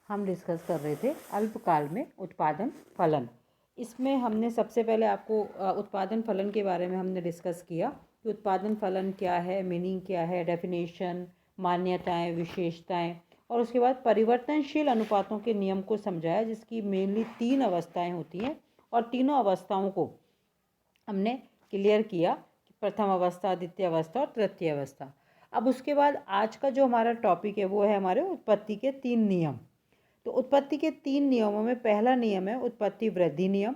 हम डिस्कस कर रहे थे अल्पकाल में उत्पादन फलन। इसमें हमने सबसे पहले आपको उत्पादन फलन के बारे में हमने डिस्कस किया कि उत्पादन फलन क्या है, मीनिंग क्या है, डेफिनेशन, मान्यताएं, विशेषताएं, और उसके बाद परिवर्तनशील अनुपातों के नियम को समझाया, जिसकी मेनली 3 अवस्थाएं होती हैं और तीनों अवस्थाओं को हमने क्लियर किया, प्रथम अवस्था, द्वितीय अवस्था और तृतीय अवस्था। अब उसके बाद आज का जो हमारा टॉपिक है वो है हमारे उत्पत्ति के 3 नियम। तो उत्पत्ति के 3 नियमों में पहला नियम है उत्पत्ति वृद्धि नियम,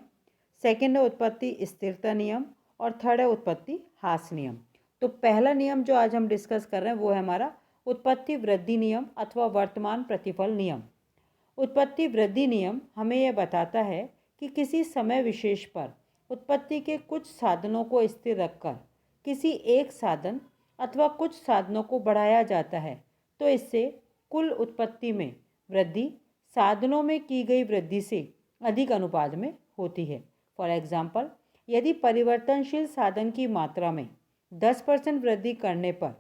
सेकंड है उत्पत्ति स्थिरता नियम और थर्ड है उत्पत्ति ह्रास नियम। तो पहला नियम जो आज हम डिस्कस कर रहे हैं वो है हमारा उत्पत्ति वृद्धि नियम अथवा वर्तमान प्रतिफल नियम। उत्पत्ति वृद्धि नियम हमें यह बताता है कि किसी समय विशेष पर उत्पत्ति के कुछ साधनों को स्थिर रखकर किसी एक साधन अथवा कुछ साधनों को बढ़ाया जाता है, तो इससे कुल उत्पत्ति में वृद्धि साधनों में की गई वृद्धि से अधिक अनुपात में होती है। फॉर एग्जाम्पल, यदि परिवर्तनशील साधन की मात्रा में 10% वृद्धि करने पर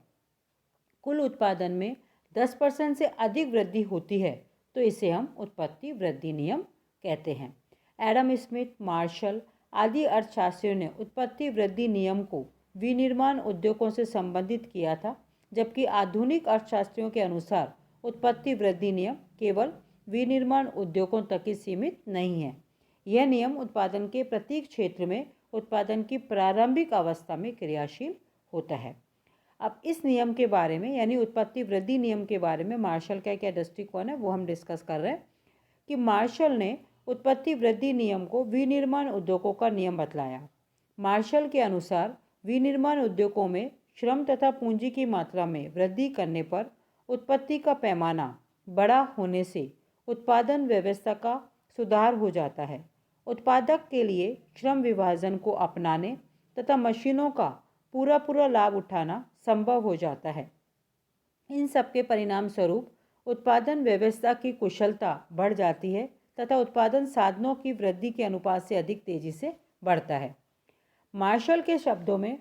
कुल उत्पादन में 10% से अधिक वृद्धि होती है, तो इसे हम उत्पत्ति वृद्धि नियम कहते हैं। एडम स्मिथ, मार्शल आदि अर्थशास्त्रियों ने उत्पत्ति वृद्धि नियम को विनिर्माण उद्योगों से संबंधित किया था, जबकि आधुनिक अर्थशास्त्रियों के अनुसार उत्पत्ति वृद्धि नियम केवल विनिर्माण उद्योगों तक ही सीमित नहीं है। यह नियम उत्पादन के प्रत्येक क्षेत्र में उत्पादन की प्रारंभिक अवस्था में क्रियाशील होता है। अब इस नियम के बारे में, यानी उत्पत्ति वृद्धि नियम के बारे में मार्शल का क्या दृष्टिकोण है वो हम डिस्कस कर रहे हैं कि मार्शल ने उत्पत्ति वृद्धि नियम को विनिर्माण उद्योगों का नियम बतलाया। मार्शल के अनुसार विनिर्माण उद्योगों में श्रम तथा पूंजी की मात्रा में वृद्धि करने पर उत्पत्ति का पैमाना बड़ा होने से उत्पादन व्यवस्था का सुधार हो जाता है। उत्पादक के लिए श्रम विभाजन को अपनाने तथा मशीनों का पूरा लाभ उठाना संभव हो जाता है। इन सब के परिणाम स्वरूप उत्पादन व्यवस्था की कुशलता बढ़ जाती है तथा उत्पादन साधनों की वृद्धि के अनुपात से अधिक तेजी से बढ़ता है। मार्शल के शब्दों में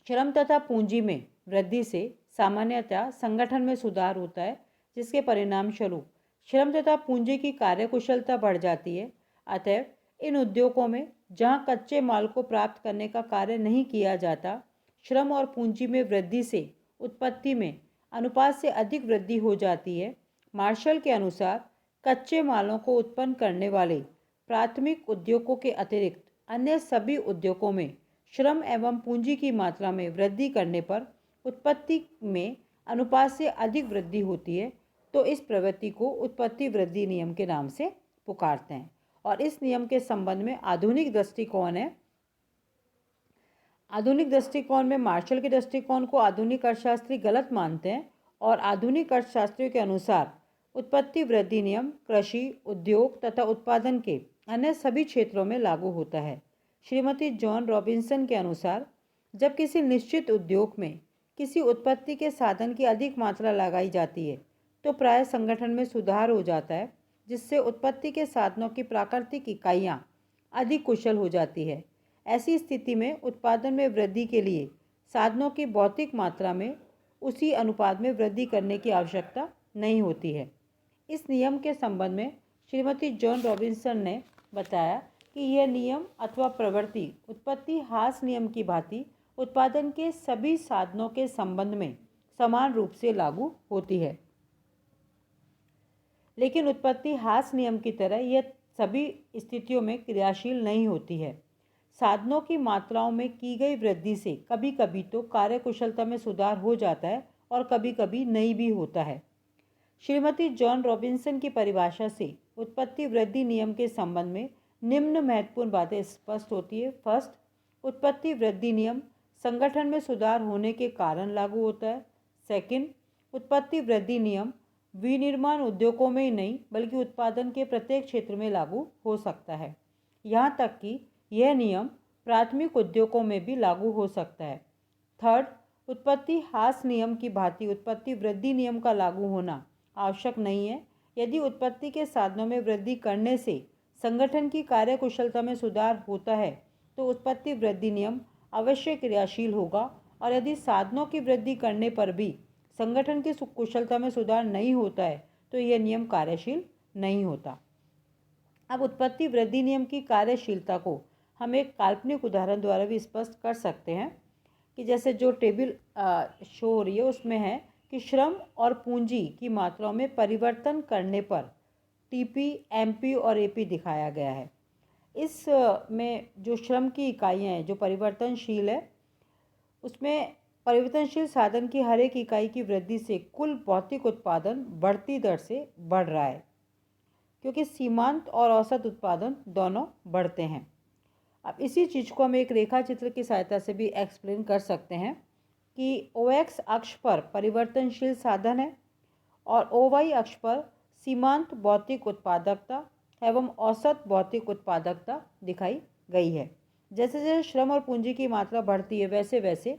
श्रम तथा पूंजी में वृद्धि से सामान्यतः संगठन में सुधार होता है, जिसके परिणाम स्वरूप श्रम तथा पूंजी की कार्यकुशलता बढ़ जाती है। अतएव इन उद्योगों में जहां कच्चे माल को प्राप्त करने का कार्य नहीं किया जाता, श्रम और पूंजी में वृद्धि से उत्पत्ति में अनुपात से अधिक वृद्धि हो जाती है। मार्शल के अनुसार कच्चे मालों को उत्पन्न करने वाले प्राथमिक उद्योगों के अतिरिक्त अन्य सभी उद्योगों में श्रम एवं पूंजी की मात्रा में वृद्धि करने पर उत्पत्ति में अनुपात से अधिक वृद्धि होती है। तो इस प्रवृत्ति को उत्पत्ति वृद्धि नियम के नाम से पुकारते हैं। और इस नियम के संबंध में आधुनिक दृष्टिकोण है। आधुनिक दृष्टिकोण में मार्शल के दृष्टिकोण को आधुनिक अर्थशास्त्री गलत मानते हैं और आधुनिक अर्थशास्त्रियों के अनुसार उत्पत्ति वृद्धि नियम कृषि, उद्योग तथा उत्पादन के अन्य सभी क्षेत्रों में लागू होता है। श्रीमती जॉन रॉबिन्सन के अनुसार जब किसी निश्चित उद्योग में किसी उत्पत्ति के साधन की अधिक मात्रा लगाई जाती है, तो प्राय संगठन में सुधार हो जाता है, जिससे उत्पत्ति के साधनों की प्राकृतिक इकाइयाँ अधिक कुशल हो जाती है। ऐसी स्थिति में उत्पादन में वृद्धि के लिए साधनों की भौतिक मात्रा में उसी अनुपात में वृद्धि करने की आवश्यकता नहीं होती है। इस नियम के संबंध में श्रीमती जॉन रॉबिन्सन ने बताया कि यह नियम अथवा प्रवृत्ति उत्पत्ति ह्रास नियम की भांति उत्पादन के सभी साधनों के संबंध में समान रूप से लागू होती है, लेकिन उत्पत्ति ह्रास नियम की तरह यह सभी स्थितियों में क्रियाशील नहीं होती है। साधनों की मात्राओं में की गई वृद्धि से कभी कभी तो कार्यकुशलता में सुधार हो जाता है और कभी कभी नहीं भी होता है। श्रीमती जॉन रॉबिन्सन की परिभाषा से उत्पत्ति वृद्धि नियम के संबंध में निम्न महत्वपूर्ण बातें स्पष्ट होती है। फर्स्ट, उत्पत्ति वृद्धि नियम संगठन में सुधार होने के कारण लागू होता है। सेकंड, उत्पत्ति वृद्धि नियम विनिर्माण उद्योगों में ही नहीं बल्कि उत्पादन के प्रत्येक क्षेत्र में लागू हो सकता है। यहाँ तक कि यह नियम प्राथमिक उद्योगों में भी लागू हो सकता है। थर्ड, उत्पत्ति ह्रास नियम की भांति उत्पत्ति वृद्धि नियम का लागू होना आवश्यक नहीं है। यदि उत्पत्ति के साधनों में वृद्धि करने से संगठन की कार्यकुशलता में सुधार होता है, तो उत्पत्ति वृद्धि नियम अवश्य क्रियाशील होगा, और यदि साधनों की वृद्धि करने पर भी संगठन की कुशलता में सुधार नहीं होता है, तो यह नियम कार्यशील नहीं होता। अब उत्पत्ति वृद्धि नियम की कार्यशीलता को हम एक काल्पनिक उदाहरण द्वारा भी स्पष्ट कर सकते हैं कि जैसे जो टेबल शो हो रही है उसमें है कि श्रम और पूंजी की मात्राओं में परिवर्तन करने पर टीपी, एमपी और एपी दिखाया गया है। इस में जो श्रम की इकाइयाँ हैं जो परिवर्तनशील है, उसमें परिवर्तनशील साधन की हर एक इकाई की वृद्धि से कुल भौतिक उत्पादन बढ़ती दर से बढ़ रहा है, क्योंकि सीमांत और औसत उत्पादन दोनों बढ़ते हैं। अब इसी चीज़ को हम एक रेखा चित्र की सहायता से भी एक्सप्लेन कर सकते हैं कि OX अक्ष पर परिवर्तनशील साधन है और OY अक्ष पर सीमांत भौतिक उत्पादकता एवं औसत भौतिक उत्पादकता दिखाई गई है। जैसे जैसे श्रम और पूंजी की मात्रा बढ़ती है वैसे वैसे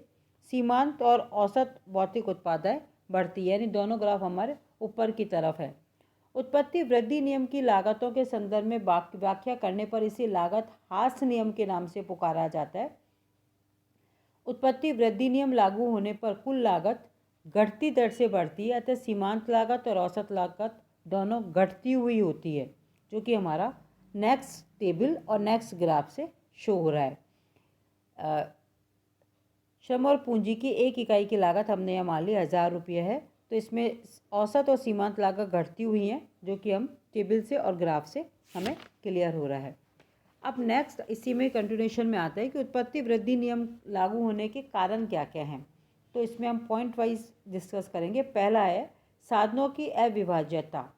सीमांत और औसत भौतिक उत्पादन बढ़ती है, यानी दोनों ग्राफ हमारे ऊपर की तरफ है। उत्पत्ति वृद्धि नियम की लागतों के संदर्भ में व्याख्या करने पर इसे लागत ह्रास नियम के नाम से पुकारा जाता है। उत्पत्ति वृद्धि नियम लागू होने पर कुल लागत घटती दर से बढ़ती है, अतः सीमांत लागत और औसत लागत दोनों घटती हुई होती है, जो कि हमारा नेक्स्ट टेबल और नेक्स्ट ग्राफ से शो हो रहा है। श्रम और पूंजी की एक इकाई की लागत हमने यहाँ मान ली 1000 रुपये है, तो इसमें औसत और सीमांत लागत घटती हुई हैं, जो कि हम टेबल से और ग्राफ से हमें क्लियर हो रहा है। अब नेक्स्ट इसी में कंटिन्यूएशन में आता है कि उत्पत्ति वृद्धि नियम लागू होने के कारण क्या क्या हैं, तो इसमें हम पॉइंट वाइज डिस्कस करेंगे। पहला है साधनों की अविभाज्यता।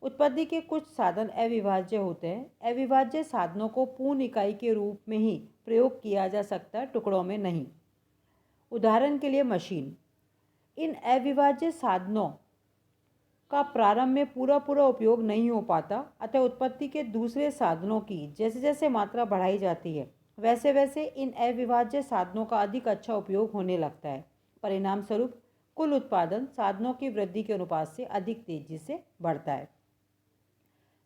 उत्पत्ति के कुछ साधन अविभाज्य होते हैं। अविभाज्य साधनों को पूर्ण इकाई के रूप में ही प्रयोग किया जा सकता है, टुकड़ों में नहीं। उदाहरण के लिए मशीन। इन अविभाज्य साधनों का प्रारंभ में पूरा उपयोग नहीं हो पाता, अतः उत्पत्ति के दूसरे साधनों की जैसे जैसे मात्रा बढ़ाई जाती है वैसे वैसे इन अविभाज्य साधनों का अधिक अच्छा उपयोग होने लगता है। परिणाम स्वरूप कुल उत्पादन साधनों की वृद्धि के अनुपात से अधिक तेजी से बढ़ता है।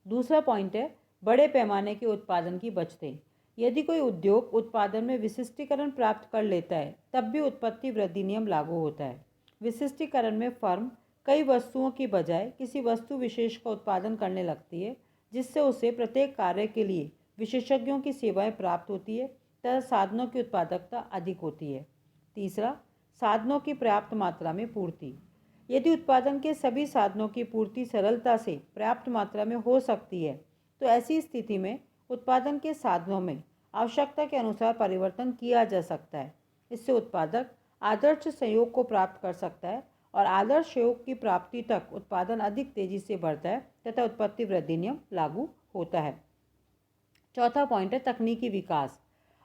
दूसरा पॉइंट है बड़े पैमाने के उत्पादन की बचतें। यदि कोई उद्योग उत्पादन में विशिष्टीकरण प्राप्त कर लेता है तब भी उत्पत्ति वृद्धि नियम लागू होता है। विशिष्टीकरण में फर्म कई वस्तुओं की बजाय किसी वस्तु विशेष का उत्पादन करने लगती है, जिससे उसे प्रत्येक कार्य के लिए विशेषज्ञों की सेवाएं प्राप्त होती है तथा साधनों की उत्पादकता अधिक होती है। तीसरा, साधनों की पर्याप्त मात्रा में पूर्ति। यदि उत्पादन के सभी साधनों की पूर्ति सरलता से पर्याप्त मात्रा में हो सकती है तो ऐसी स्थिति में उत्पादन के साधनों में आवश्यकता के अनुसार परिवर्तन किया जा सकता है। इससे उत्पादक आदर्श संयोग को प्राप्त कर सकता है और आदर्श संयोग की प्राप्ति तक उत्पादन अधिक तेजी से बढ़ता है तथा उत्पत्ति वृद्धि नियम लागू होता है। चौथा पॉइंट है तकनीकी विकास।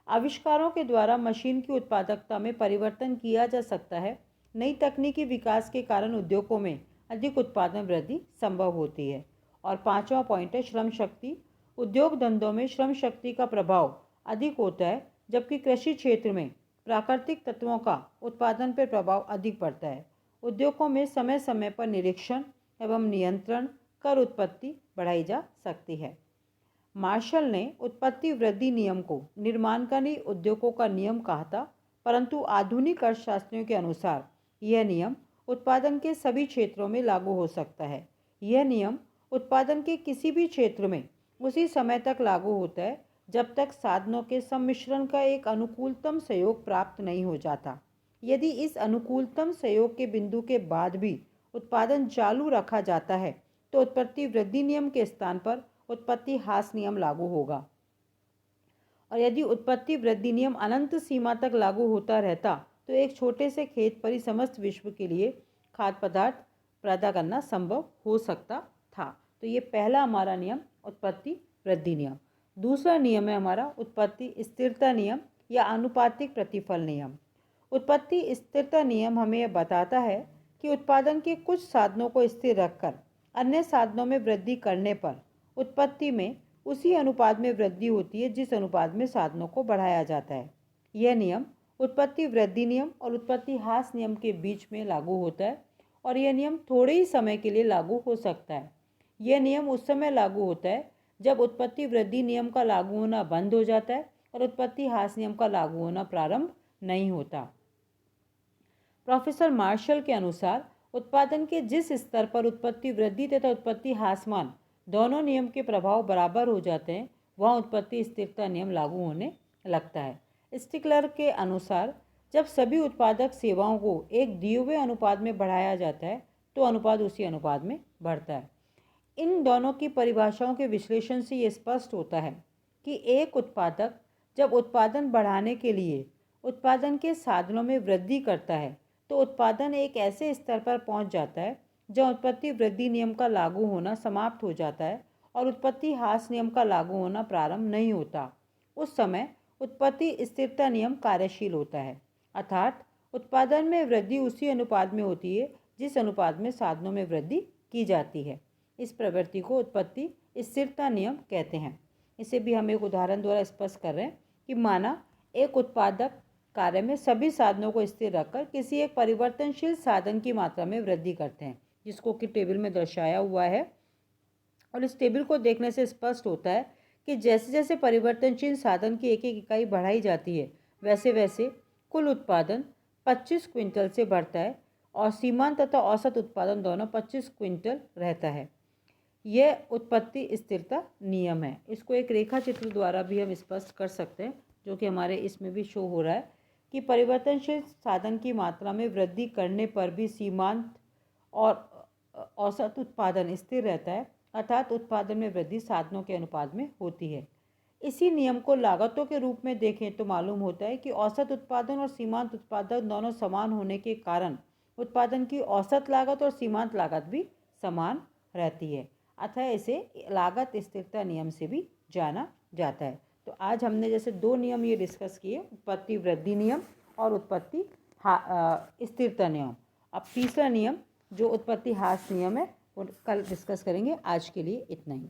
आविष्कारों के द्वारा मशीन की उत्पादकता में परिवर्तन किया जा सकता है। नई तकनीकी विकास के कारण उद्योगों में अधिक उत्पादन वृद्धि संभव होती है। और पांचवा पॉइंट है श्रम शक्ति। उद्योग धंधों में श्रम शक्ति का प्रभाव अधिक होता है, जबकि कृषि क्षेत्र में प्राकृतिक तत्वों का उत्पादन पर प्रभाव अधिक पड़ता है। उद्योगों में समय समय पर निरीक्षण एवं नियंत्रण कर उत्पत्ति बढ़ाई जा सकती है। मार्शल ने उत्पत्ति वृद्धि नियम को निर्माणकारी उद्योगों का नियम कहा था, परंतु आधुनिक अर्थशास्त्रियों के अनुसार यह नियम उत्पादन के सभी क्षेत्रों में लागू हो सकता है। यह नियम उत्पादन के किसी भी क्षेत्र में उसी समय तक लागू होता है जब तक साधनों के सम्मिश्रण का एक अनुकूलतम संयोग प्राप्त नहीं हो जाता। यदि इस अनुकूलतम संयोग के बिंदु के बाद भी उत्पादन चालू रखा जाता है तो उत्पत्ति वृद्धि नियम के स्थान पर उत्पत्ति ह्रास नियम लागू होगा। और यदि उत्पत्ति वृद्धि नियम अनंत सीमा तक लागू होता रहता तो एक छोटे से खेत पर ही समस्त विश्व के लिए खाद्य पदार्थ पैदा करना संभव हो सकता था। तो ये पहला हमारा नियम उत्पत्ति वृद्धि नियम। दूसरा नियम है हमारा उत्पत्ति स्थिरता नियम या अनुपातिक प्रतिफल नियम। उत्पत्ति स्थिरता नियम हमें यह बताता है कि उत्पादन के कुछ साधनों को स्थिर रखकर अन्य साधनों में वृद्धि करने पर उत्पत्ति में उसी अनुपात में वृद्धि होती है जिस अनुपात में साधनों को बढ़ाया जाता है। यह नियम उत्पत्ति वृद्धि नियम और उत्पत्ति ह्रास नियम के बीच में लागू होता है और यह नियम थोड़े ही समय के लिए लागू हो सकता है। यह नियम उस समय लागू होता है जब उत्पत्ति वृद्धि नियम का लागू होना बंद हो जाता है और उत्पत्ति ह्रास नियम का लागू होना प्रारंभ नहीं होता। प्रोफेसर मार्शल के अनुसार उत्पादन के जिस स्तर पर उत्पत्ति वृद्धि तथा उत्पत्ति ह्रासमान दोनों नियम के प्रभाव बराबर हो जाते हैं, वहाँ उत्पत्ति स्थिरता नियम लागू होने लगता है। स्टिकलर के अनुसार जब सभी उत्पादक सेवाओं को एक दिए हुए अनुपात में बढ़ाया जाता है तो अनुपात उसी अनुपात में बढ़ता है। इन दोनों की परिभाषाओं के विश्लेषण से ये स्पष्ट होता है कि एक उत्पादक जब उत्पादन बढ़ाने के लिए उत्पादन के साधनों में वृद्धि करता है तो उत्पादन एक ऐसे स्तर पर पहुंच जाता है जहां उत्पत्ति वृद्धि नियम का लागू होना समाप्त हो जाता है और उत्पत्ति ह्रास नियम का लागू होना प्रारंभ नहीं होता। उस समय उत्पत्ति स्थिरता नियम कार्यशील होता है, अर्थात उत्पादन में वृद्धि उसी अनुपात में होती है जिस अनुपात में साधनों में वृद्धि की जाती है। इस प्रवृत्ति को उत्पत्ति स्थिरता नियम कहते हैं। इसे भी हम एक उदाहरण द्वारा स्पष्ट कर रहे हैं कि माना एक उत्पादक कार्य में सभी साधनों को स्थिर रखकर किसी एक परिवर्तनशील साधन की मात्रा में वृद्धि करते हैं, जिसको कि टेबल में दर्शाया हुआ है। और इस टेबल को देखने से स्पष्ट होता है कि जैसे जैसे परिवर्तनशील साधन की एक एक इकाई बढ़ाई जाती है वैसे वैसे कुल उत्पादन 25 क्विंटल से बढ़ता है और सीमांत तथा औसत उत्पादन दोनों 25 क्विंटल रहता है। यह उत्पत्ति स्थिरता नियम है। इसको एक रेखा चित्र द्वारा भी हम स्पष्ट कर सकते हैं, जो कि हमारे इसमें भी शो हो रहा है कि परिवर्तनशील साधन की मात्रा में वृद्धि करने पर भी सीमांत और औसत उत्पादन स्थिर रहता है, अर्थात उत्पादन में वृद्धि साधनों के अनुपात में होती है। इसी नियम को लागतों के रूप में देखें तो मालूम होता है कि औसत उत्पादन और सीमांत उत्पादन दोनों समान होने के कारण उत्पादन की औसत लागत और सीमांत लागत भी समान रहती है, अतः इसे लागत स्थिरता नियम से भी जाना जाता है। तो आज हमने जैसे दो नियम ये डिस्कस किए, उत्पत्ति वृद्धि नियम और उत्पत्ति स्थिरता नियम। अब तीसरा नियम जो उत्पत्ति ह्रास नियम है वो कल डिस्कस करेंगे। आज के लिए इतना ही।